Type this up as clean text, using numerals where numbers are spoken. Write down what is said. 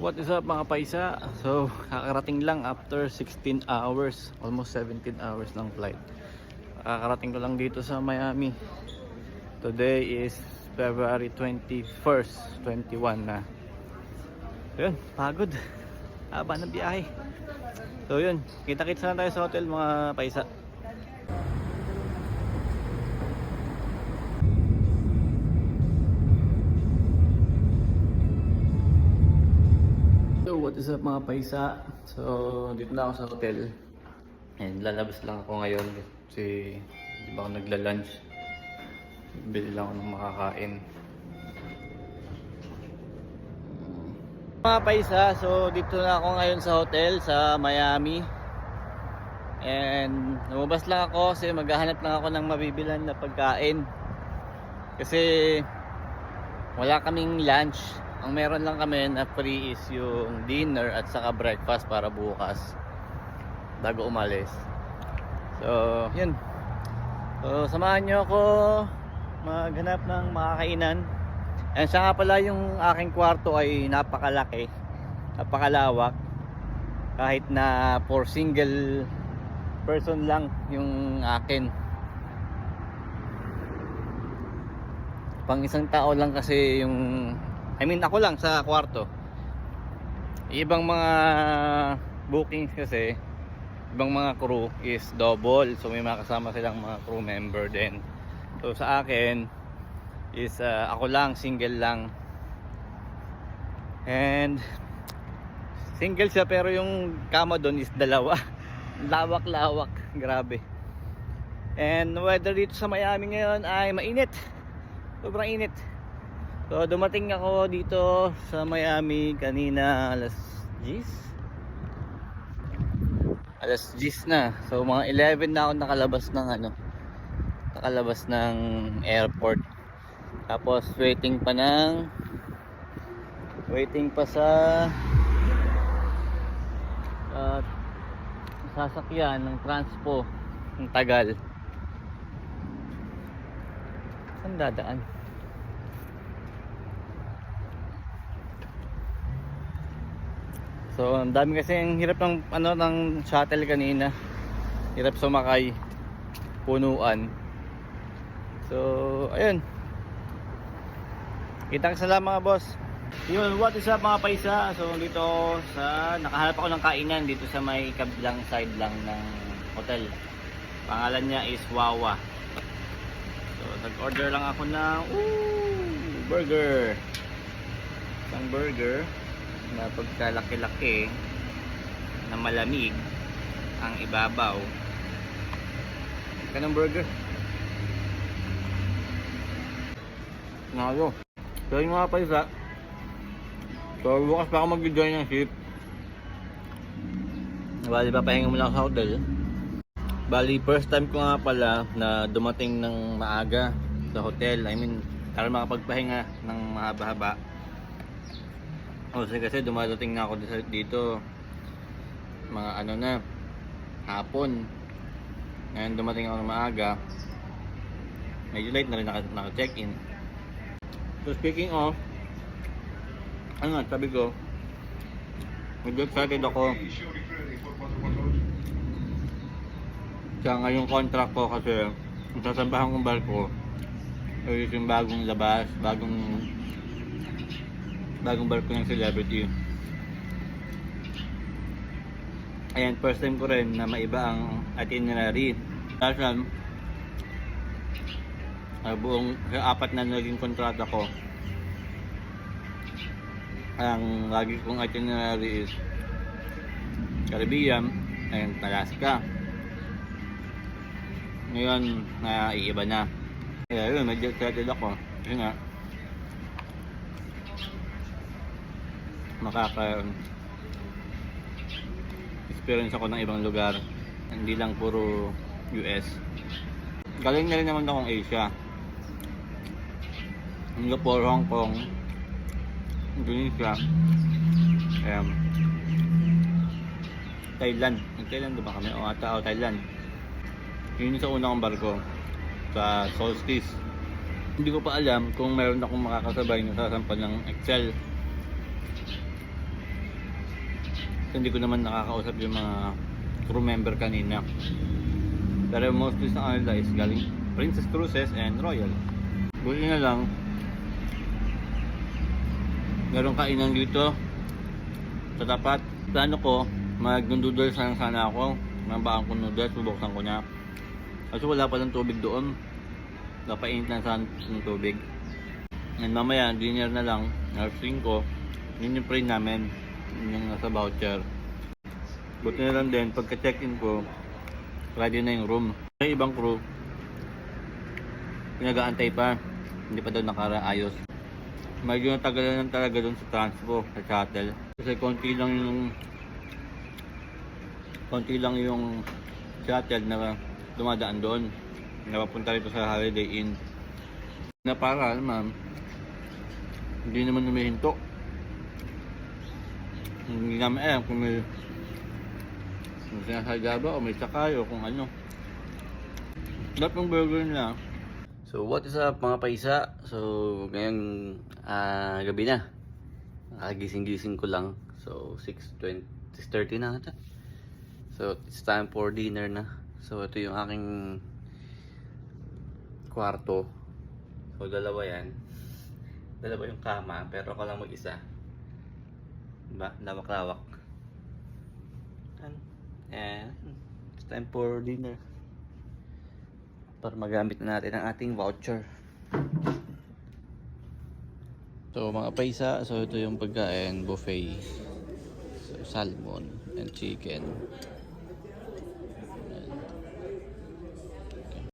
What is up mga paisa? So, kakarating lang after 16 hours, almost 17 hours ng flight. Kakarating ko lang dito sa Miami. Today is February 21st, 21 na. So, yun, pagod. Haba ng biyahe. So yun, kita-kits na tayo sa hotel mga paisa. So what is up mga paisa? So dito na ako sa hotel. And lalabas lang ako ngayon kasi di ba ako nagla-lunch. Bili lang ako ng makakain. Mga paisa, so dito na ako ngayon sa hotel sa Miami. And lumabas lang ako kasi maghahanap lang ako ng mabibilan na pagkain. Kasi wala kaming lunch. Ang meron lang kami na free is yung dinner at saka breakfast para bukas bago umalis. So, yun. So, samahan nyo ako maghanap ng makakainan. And siya nga pala, yung aking kwarto ay napakalaki, napakalawak. Kahit na for single person lang yung akin. Pang isang tao lang kasi yung ako lang sa kwarto. Ibang mga bookings kasi, ibang mga crew is double. So may mga kasama silang mga crew member din. So sa akin is ako lang, single lang. And single siya pero yung kama doon is dalawa. Lawak-lawak, grabe. And weather dito sa Miami ngayon ay mainit. Sobrang init. So dumating ako dito sa Miami kanina alas 10. Alas 10 na. So mga 11 na ako nakalabas ng airport. Tapos waiting pa sa sasakyan ng transpo. Ang tagal. Saan dadaan? So, ang dami kasi ang hirap ng shuttle kanina. Hirap sumakay. Punuan. So, ayun. Kitang sala mga boss. Yun, what is up mga paisa? So, dito nakahanap ako ng kainan dito sa may kabilang side lang ng hotel. Pangalan niya is Wawa. So, nag-order lang ako ng burger. Isang burger na pagkalaki-laki na malamig ang ibabaw. Kanang burger nalo. So yung mga paisa, so bukas pa ako mag-join ng shift. Bali pa pahinga muna ako sa hotel. Bali first time ko nga pala na dumating ng maaga sa hotel. Para makapagpahinga ng mahaba-haba. Kasi dumadating na ako dito mga hapon. Ngayon dumating ako ng maaga. Medyo late na rin naka-check-in. So speaking of, sabi ko, medyo excited ako sa ngayong contract ko kasi ang sasabahan kong barko ay yung bagong labas, bagong barko ng celebrity. Ayan, first time ko rin na maiba ang itinerary. Kasi buong apat na naging kontrata ko, ang lagi kong itinerary is Caribbean and Alaska. Ngayon iiba na. Kaya yun, medyo excited ako kasi nga experience ako ng ibang lugar, hindi lang puro US. Galing na rin naman akong Asia, Singapore, Hong Kong, Indonesia, Thailand. Thailand ba kami? Thailand. Yun yung sa una kong barko sa Solstice. Hindi ko pa alam kung meron akong makakasabay na sasampan ng Excel. hindi ko naman nakakausap yung mga crew member kanina. Pero mostly sa kanila is galing Princess Cruises and Royal. Buti na lang meron kainan dito sa tapat. Plano ko mag-noodles sana ako. Mabaan ko noodles, bubuksan ko na. Kasi wala palang tubig doon. Napainit na sa ng tubig. And mamaya, dinner na lang, alas 5. Yun yung pray namin. Yun yung nasa voucher. Buti na lang din, pagka check-in ko, ready na yung room. May ibang crew, pinag-aantay pa. Hindi pa daw nakaraayos. Medyo natagalan lang talaga doon sa transpo, sa shuttle. Kasi konti lang yung shuttle na dumadaan doon. Napapunta rito sa Holiday Inn. Na para, ma'am, hindi naman humihinto. Hindi namin alam kung may sinasagya ba o may sakay o kung ano. Lahat ng burger nila. So what is up mga paisa? So ngayong gabi na. Nakagising-gising ko lang. So 6:30 na ata. So it's time for dinner na. So ito yung aking kwarto. So dalawa yan. Dalawa yung kama pero ako lang mag-isa. Diba? Lawak-lawak. And it's time for dinner. Para magamit na natin ang ating voucher. So mga paisa, so ito yung pagkain buffet. So salmon and chicken.